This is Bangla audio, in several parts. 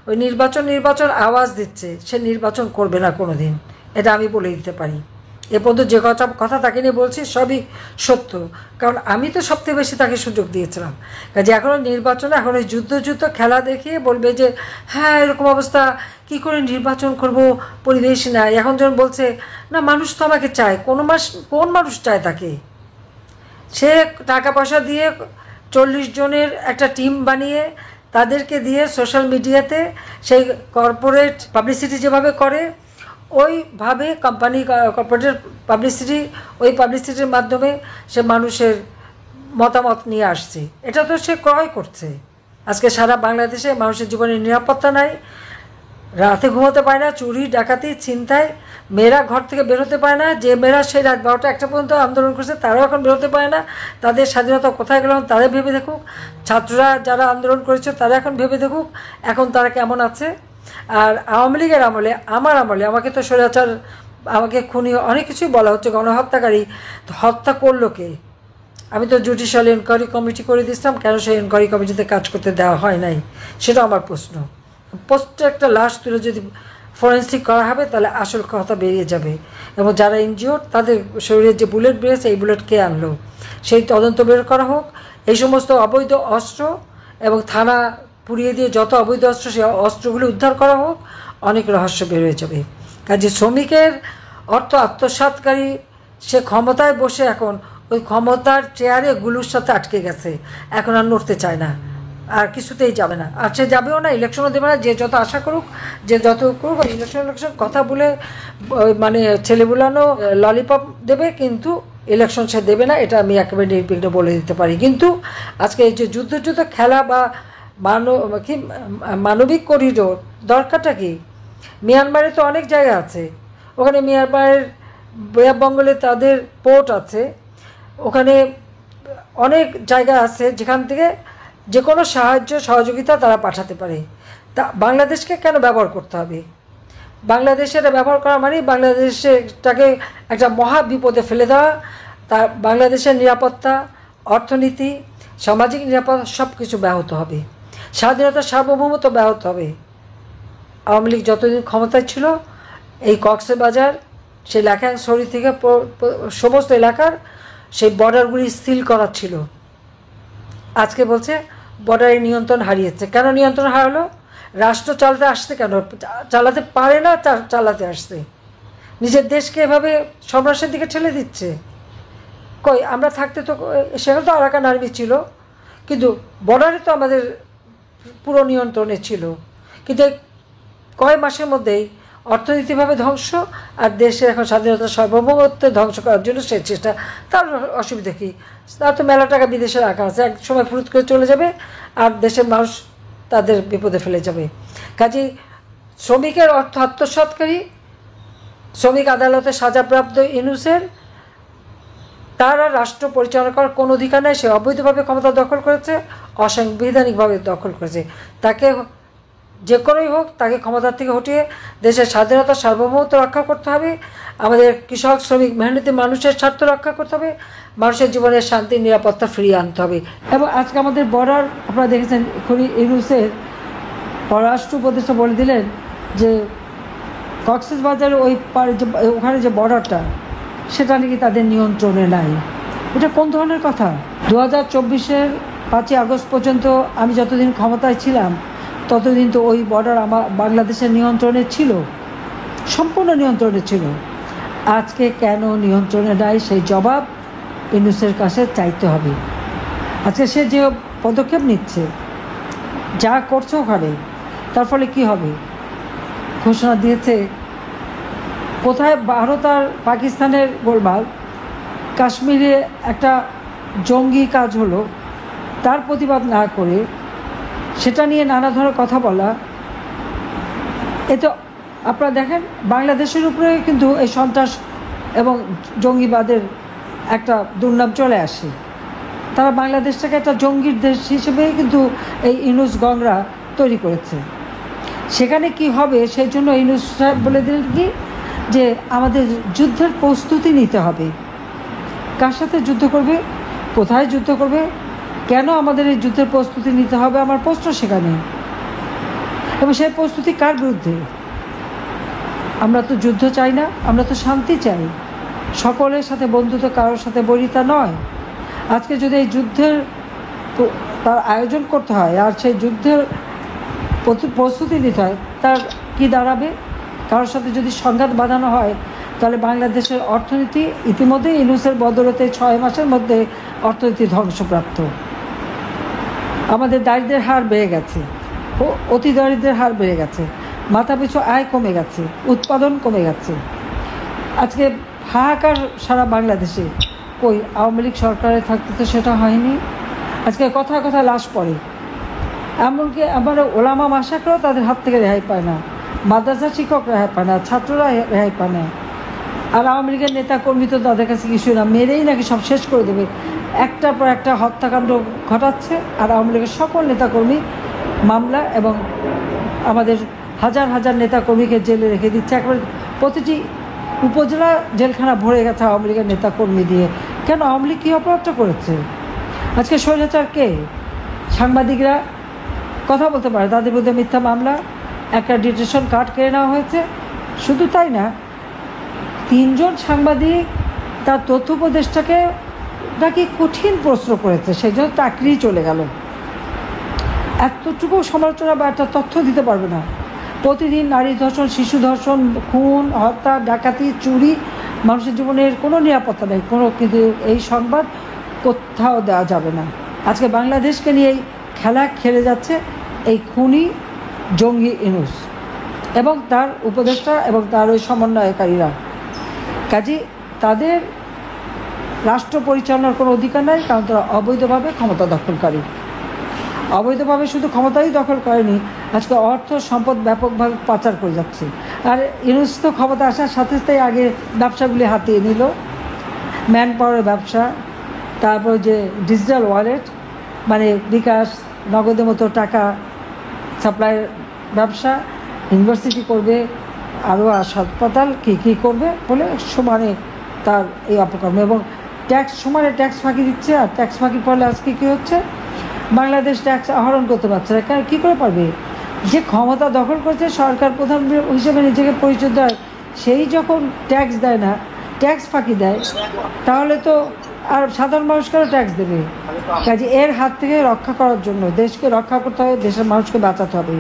ওই নির্বাচন আওয়াজ দিচ্ছে, সে নির্বাচন করবে না কোনো দিন, এটা আমি বলে দিতে পারি। এ পর্যন্ত যে কথা তাকে নিয়ে বলছি সবই সত্য, কারণ আমি তো সবথেকে বেশি তাকে সুযোগ দিয়েছিলাম। কাজে এখনও নির্বাচনে এখন ওই যুদ্ধ খেলা দেখিয়ে বলবে যে হ্যাঁ এরকম অবস্থা, কি করে নির্বাচন করব, পরিবেশ নাই। এখন যখন বলছে না মানুষ তো আমাকে চায়, কোন মানুষ চায় তাকে? সে টাকা পয়সা দিয়ে 40 জনের একটা টিম বানিয়ে তাদেরকে দিয়ে সোশ্যাল মিডিয়াতে সেই কর্পোরেট পাবলিসিটি যেভাবে করে ওইভাবে কর্পোরেটের পাবলিসিটি, ওই পাবলিসিটির মাধ্যমে সে মানুষের মতামত নিয়ে আসছে। এটা তো সে ক্রয় করছে। আজকে সারা বাংলাদেশে মানুষের জীবনের নিরাপত্তা নাই, রাতে ঘুমোতে পারে না, চুরি ডাকাতি ছিনতাই, মেয়েরা ঘর থেকে বেরোতে পারে না। যে মেয়েরা সেই রাত 12টা 1টা পর্যন্ত আন্দোলন করছে তারাও এখন বেরোতে পারে না। তাদের স্বাধীনতা কোথায় গেল তারা ভেবে দেখুক। ছাত্ররা যারা আন্দোলন করেছে তারা এখন ভেবে দেখুক এখন তারা কেমন আছে। আর আওয়ামী লীগের আমলে, আমার আমলে আমাকে তো স্বৈরাচার, আমাকে খুনি, অনেক কিছুই বলা হচ্ছে, গণহত্যাকারী। তো হত্যা করলো কে? আমি তো জুডিশিয়াল এনকোয়ারি কমিটি করে দিয়েছিলাম, কেন সেই এনকোয়ারি কমিটিতে কাজ করতে দেওয়া হয় নাই সেটা আমার প্রশ্ন। পোস্টে একটা লাশ তুলে যদি ফরেন্সিক করা হবে তাহলে আসল কথা বেরিয়ে যাবে, এবং যারা ইনজিওর্ড তাদের শরীরে যে বুলেট বেরিয়েছে এই বুলেট কে আনলো সেই তদন্ত বের করা হোক। এই সমস্ত অবৈধ অস্ত্র এবং থানা পুড়িয়ে দিয়ে যত অবৈধ অস্ত্র সেই অস্ত্রগুলি উদ্ধার করা হোক, অনেক রহস্য বের হয়ে যাবে। কাজে শ্রমিকের অর্থ আত্মসাৎকারী সে ক্ষমতায় বসে এখন ওই ক্ষমতার চেয়ারে গুলুর সাথে আটকে গেছে, এখন আর নড়তে চায় না, আর কিছুতেই যাবে না, আর সে যাবেও না, ইলেকশনও দেবে না। যে যত আশা করুক, যে যত করুক, ইলেকশন কথা বলে মানে ছেলে বুলানো ললিপপ দেবে, কিন্তু ইলেকশন সে দেবে না, এটা আমি একেবারে নির্বিঘ্ন বলে দিতে পারি। কিন্তু আজকে এই যে যুদ্ধ খেলা বা মানবিক করিডোর দরকারটা কি? মিয়ানমারে তো অনেক জায়গা আছে, ওখানে মিয়ানমারের বেঙ্গলে তাদের পোর্ট আছে, ওখানে অনেক জায়গা আছে যেখান থেকে যে কোনো সাহায্য সহযোগিতা তারা পাঠাতে পারে। তা বাংলাদেশকে কেন ব্যবহার করতে হবে? বাংলাদেশের ব্যবহার করা মানে বাংলাদেশটাকে একটা মহা বিপদে ফেলে দেওয়া। তার বাংলাদেশের নিরাপত্তা, অর্থনীতি, সামাজিক নিরাপত্তা সব কিছু ব্যাহত হবে, স্বাধীনতা সার্বভৌমত্ব ব্যাহত হবে। আওয়ামী লীগ যতদিন ক্ষমতায় ছিল এই কক্সবাজার, সেই লাখাংছড়ি থেকে সমস্ত এলাকার সেই বর্ডারগুলি সিল করা ছিল। আজকে বলছে বর্ডারের নিয়ন্ত্রণ হারিয়েছে। কেন নিয়ন্ত্রণ হারালো? রাষ্ট্র চালাতে আসছে কেন? চালাতে পারে না, চালাতে আসছে। নিজের দেশকে এভাবে সন্ত্রাসের দিকে ঠেলে দিচ্ছে। কই আমরা থাকতে তো সেখানে তো আরাকান আর্মি ছিল, কিন্তু বর্ডারে তো আমাদের পুরো নিয়ন্ত্রণে ছিল। কিন্তু কয় মাসের মধ্যেই অর্থনীতিভাবে ধ্বংস, আর দেশে এখন স্বাধীনতা সার্বভৌমত্ব ধ্বংস করার জন্য সে চেষ্টা। তার অসুবিধা কী? তার তো মেলা টাকা বিদেশে রাখা আছে, এক সময় ফুরুত করে চলে যাবে আর দেশের মানুষ তাদের বিপদে ফেলে যাবে। কাজেই শ্রমিকের অর্থ আত্মসাৎকারী, শ্রমিক আদালতে সাজাপ্রাপ্ত ইউনূসের, তার আর রাষ্ট্র পরিচালনা করার কোনো অধিকার নেই। সে অবৈধভাবে ক্ষমতা দখল করেছে, অসাংবিধানিকভাবে দখল করেছে। তাকে যে করেই হোক তাকে ক্ষমতার থেকে হটিয়ে দেশের স্বাধীনতা সার্বভৌমত্ব রক্ষা করতে হবে, আমাদের কৃষক শ্রমিক মেহনতি মানুষের স্বার্থ রক্ষা করতে হবে, মানুষের জীবনের শান্তি নিরাপত্তা ফিরিয়ে আনতে হবে। এবং আজকে আমাদের বর্ডার আপনারা দেখেছেন, ইউনূসের পররাষ্ট্র উপদেষ্টা বলে দিলেন যে কক্সবাজারের ওখানে যে বর্ডারটা সেটা নাকি তাদের নিয়ন্ত্রণে নাই। এটা কোন ধরনের কথা? 2024-এর 5ই আগস্ট পর্যন্ত আমি যতদিন ক্ষমতায় ছিলাম ততদিন তো ওই বর্ডার আমার বাংলাদেশের নিয়ন্ত্রণে ছিল, সম্পূর্ণ নিয়ন্ত্রণে ছিল। আজকে কেন নিয়ন্ত্রণে নাই সেই জবাব ইউনূসের কাছে চাইতে হবে। আজকে সে যে পদক্ষেপ নিচ্ছে, যা করছে ওখানে, তার ফলে কী হবে? ঘোষণা দিয়েছে কোথায় ভারত আর পাকিস্তানের গোলমাল, কাশ্মীরে একটা জঙ্গি কাজ হলো, তার প্রতিবাদ না করে সেটা নিয়ে নানা ধরনের কথা বলা। এ তো আপনারা দেখেন বাংলাদেশের উপরে কিন্তু এই সন্ত্রাস এবং জঙ্গিবাদের একটা দুর্নাম চলে আসে। তারা বাংলাদেশটাকে একটা জঙ্গির দেশ হিসেবেই কিন্তু এই ইউনূস গংরা তৈরি করেছে। সেখানে কি হবে সেই জন্য ইউনূস সাহেব বলে দিলেন কি যে আমাদের যুদ্ধের প্রস্তুতি নিতে হবে। কার সাথে যুদ্ধ করবে, কোথায় যুদ্ধ করবে, কেন আমাদের এই যুদ্ধের প্রস্তুতি নিতে হবে, আমার প্রশ্ন সেখানে। এবং সেই প্রস্তুতি কার বিরুদ্ধে? আমরা তো যুদ্ধ চাই না, আমরা তো শান্তি চাই, সকলের সাথে বন্ধুত্ব, কারোর সাথে বৈরিতা নয়। আজকে যদি এই যুদ্ধের তার আয়োজন করতে হয় আর সেই যুদ্ধের প্রস্তুতি নিতে হয়, তার কি দাঁড়াবে? কারোর সাথে যদি সংঘাত বাঁধানো হয়, তাহলে বাংলাদেশের অর্থনীতি ইতিমধ্যেই ইউনূসের বদৌলতে 6 মাসের মধ্যে অর্থনীতি ধ্বংসপ্রাপ্ত। আমাদের দারিদ্র্যের হার বেড়ে গেছে, অতি দারিদ্র্যের হার বেড়ে গেছে, মাথাপিছু আয় কমে গেছে, উৎপাদন কমে গেছে। আজকে হাহাকার সারা বাংলাদেশে। কই আওয়ামী লীগ সরকারে থাকতে তো সেটা হয়নি। আজকে কথায় কথায় লাশ পড়ে, এমনকি আমার ওলামা মাসাকরাও তাদের হাত থেকে রেহাই পায় না, মাদ্রাসা শিক্ষক রেহাই পায় না, ছাত্ররা রেহাই পায় না। আর আওয়ামী লীগের নেতাকর্মী তো তাদের কাছে কিছুই না, মেরেই নাকি সব শেষ করে দেবে। একটার পর একটা হত্যাকাণ্ড ঘটাচ্ছে, আর আওয়ামী লীগের সকল নেতাকর্মী মামলা এবং আমাদের হাজার হাজার নেতাকর্মীকে জেলে রেখে দিচ্ছে। একবারে প্রতিটি উপজেলা জেলখানা ভরে গেছে আওয়ামী লীগের নেতাকর্মী দিয়ে। কেন? আওয়ামী লীগ কী অপরাধটা করেছে? আজকে স্বৈরাচার কে? সাংবাদিকরা কথা বলতে পারে, তাদের বিরুদ্ধে মিথ্যা মামলা, একটা ডিটেনশন কার্ড কেড়ে নেওয়া হয়েছে। শুধু তাই না, 3 জন সাংবাদিক তার তথ্য উপদেষ্টাকে নাকি কঠিন প্রশ্ন করেছে, সেই জন্য চাকরি চলে গেল। এতটুকু সমালোচনা বা একটা তথ্য দিতে পারবে না। প্রতিদিন নারী ধর্ষণ, শিশু ধর্ষণ, খুন, হত্যা, ডাকাতি, চুরি, মানুষের জীবনের কোনো নিরাপত্তা নেই, কোনো। কিন্তু এই সংবাদ কোথাও দেওয়া যাবে না। আজকে বাংলাদেশকে নিয়ে এই খেলা খেলে যাচ্ছে এই খুনি জঙ্গি ইউনূস এবং তার উপদেষ্টা এবং তার ওই সমন্বয়কারীরা। কাজে তাদের রাষ্ট্র পরিচালনার কোনো অধিকার নাই, কারণ তারা অবৈধভাবে ক্ষমতা দখলকারী। অবৈধভাবে শুধু ক্ষমতাই দখল করেনি, আজকে অর্থ সম্পদ ব্যাপকভাবে পাচার করে যাচ্ছে। আর ইউনূস তো ক্ষমতা আসার সাথে সাথে আগে ব্যবসাগুলি হাতিয়ে নিল, ম্যান পাওয়ারের ব্যবসা, তারপর যে ডিজিটাল ওয়ালেট মানে বিকাশ, নগদের মতো টাকা সাপ্লাইয়ের ব্যবসা, ইউনিভার্সিটি করবে, আরও হাসপাতাল কী কী করবে বলে সমানে তার এই অপকর্ম। এবং ট্যাক্স সমানে ট্যাক্স ফাঁকি দিচ্ছে। আর ট্যাক্স ফাঁকি পড়লে আজকে কী হচ্ছে? বাংলাদেশ ট্যাক্স আহরণ করতে পারছে না। কী করে পারবে? যে ক্ষমতা দখল করেছে, সরকার প্রধান হিসেবে নিজেকে পরিচয় দেয়, সেই যখন ট্যাক্স দেয় না, ট্যাক্স ফাঁকি দেয়, তাহলে তো আর সাধারণ মানুষকেও ট্যাক্স দেবে। কাজে এর হাত থেকে রক্ষা করার জন্য দেশকে রক্ষা করতে হবে, দেশের মানুষকে বাঁচাতে হবে,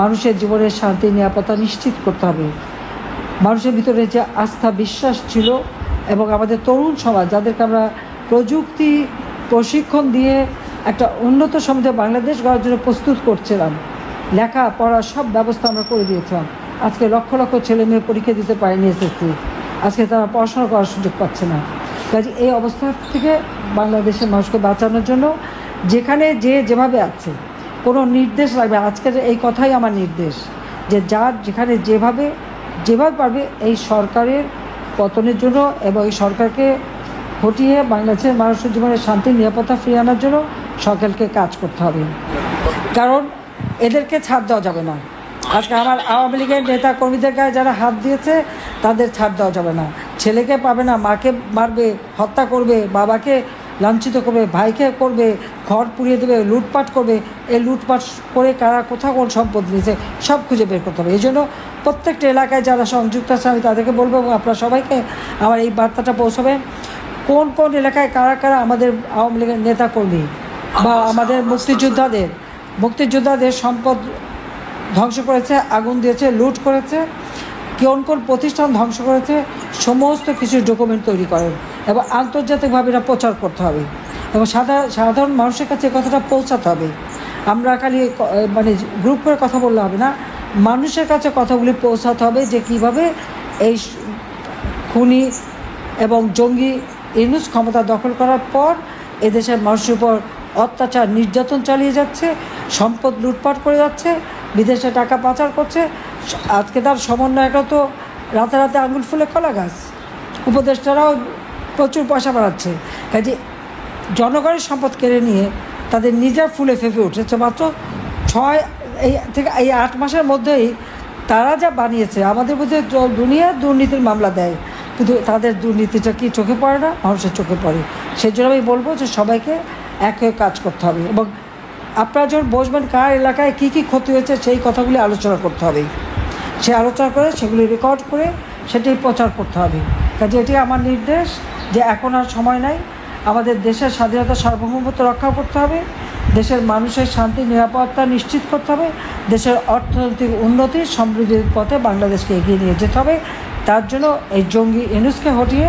মানুষের জীবনের শান্তি নিরাপত্তা নিশ্চিত করতে হবে। মানুষের ভিতরে যে আস্থা বিশ্বাস ছিল এবং আমাদের তরুণ সমাজ, যাদেরকে আমরা প্রযুক্তি প্রশিক্ষণ দিয়ে একটা উন্নত সমাজে বাংলাদেশ গড়ার জন্য প্রস্তুত করছিলাম, লেখা পড়া সব ব্যবস্থা আমরা করে দিয়েছিলাম। আজকে লক্ষ লক্ষ ছেলে মেয়ে পরীক্ষা দিতে পারেনি এসএসসি, আজকে তারা পড়াশোনা করার সুযোগ পাচ্ছে না। কাজে এই অবস্থা থেকে বাংলাদেশের মানুষকে বাঁচানোর জন্য যেখানে যে যেভাবে আছে, কোনো নির্দেশ লাগবে। আজকের এই কথাই আমার নির্দেশ, যে যার যেখানে যেভাবে পারবে এই সরকারের পতনের জন্য এবং এই সরকারকে হটিয়ে বাংলাদেশের মানুষের জীবনে শান্তি নিরাপত্তা ফিরিয়ে আনার জন্য সকলকে কাজ করতে হবে। কারণ এদেরকে ছাড় দেওয়া যাবে না। আজকে আমার আওয়ামী লীগের নেতা কর্মীদের গায়ে যারা হাত দিয়েছে তাদের ছাড় দেওয়া যাবে না। ছেলেকে পাবে না, মাকে মারবে, হত্যা করবে, বাবাকে লাঞ্ছিত করবে, ভাইকে করবে, ঘর পুড়িয়ে দেবে, লুটপাট করবে। এই লুটপাট করে কারা কোথাও কোন সম্পদ নিয়েছে সব খুঁজে বের করতে হবে। এই জন্য প্রত্যেকটা এলাকায় যারা সংযুক্ত আছে আমি তাদেরকে বলবো, এবং আপনারা সবাইকে আমার এই বার্তাটা পৌঁছাবেন, কোন কোন এলাকায় কারা কারা আমাদের আওয়ামী লীগের নেতাকর্মী বা আমাদের মুক্তিযোদ্ধাদের সম্পদ ধ্বংস করেছে, আগুন দিয়েছে, লুট করেছে, কোন কোন প্রতিষ্ঠান ধ্বংস করেছে, সমস্ত কিছু ডকুমেন্ট তৈরি করেন এবং আন্তর্জাতিকভাবে এটা প্রচার করতে হবে এবং সাধারণ মানুষের কাছে কথাটা পৌঁছাতে হবে। আমরা খালি মানে গ্রুপ করে কথা বললে হবে না, মানুষের কাছে কথাগুলি পৌঁছাতে হবে যে কীভাবে এই খুনি এবং জঙ্গি ইউনূস ক্ষমতা দখল করার পর এদেশের মানুষের উপর অত্যাচার নির্যাতন চালিয়ে যাচ্ছে, সম্পদ লুটপাট করে যাচ্ছে, বিদেশে টাকা পাচার করছে। আজকে তার সমন্বয়করা তো রাতারাতি আঙুল ফুলে কলা গাছ, উপদেষ্টারাও প্রচুর পয়সা বাড়াচ্ছে। কাজে জনগণের সম্পদ কেড়ে নিয়ে তাদের নিজের ফুলে ফেঁপে উঠেছে। মাত্র 8 মাসের মধ্যেই তারা যা বানিয়েছে, আমাদের মধ্যে দুনিয়ার দুর্নীতির মামলা দেয়, কিন্তু তাদের দুর্নীতিটা কি চোখে পড়ে না? মানুষের চোখে পড়ে। সেই জন্য আমি বলবো যে সবাইকে এক হয়ে কাজ করতে হবে এবং আপনারা যখন বসবেন কার এলাকায় কী কী ক্ষতি হয়েছে সেই কথাগুলি আলোচনা করতে হবে, সে আলোচনা করে সেগুলি রেকর্ড করে সেটি প্রচার করতে হবে। কাজে এটি আমার নির্দেশ যে এখন আর সময় নাই, আমাদের দেশের স্বাধীনতা সার্বভৌমত্ব রক্ষা করতে হবে, দেশের মানুষের শান্তি নিরাপত্তা নিশ্চিত করতে হবে, দেশের অর্থনৈতিক উন্নতি সমৃদ্ধির পথে বাংলাদেশকে এগিয়ে নিয়ে যেতে হবে। তার জন্য এই জঙ্গি ইউনূসকে হটিয়ে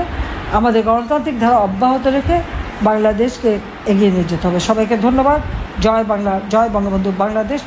আমাদের গণতান্ত্রিক ধারা অব্যাহত রেখে বাংলাদেশকে এগিয়ে নিয়ে যেতে হবে। সবাইকে ধন্যবাদ। জয় বাংলা, জয় বঙ্গবন্ধু বাংলাদেশ।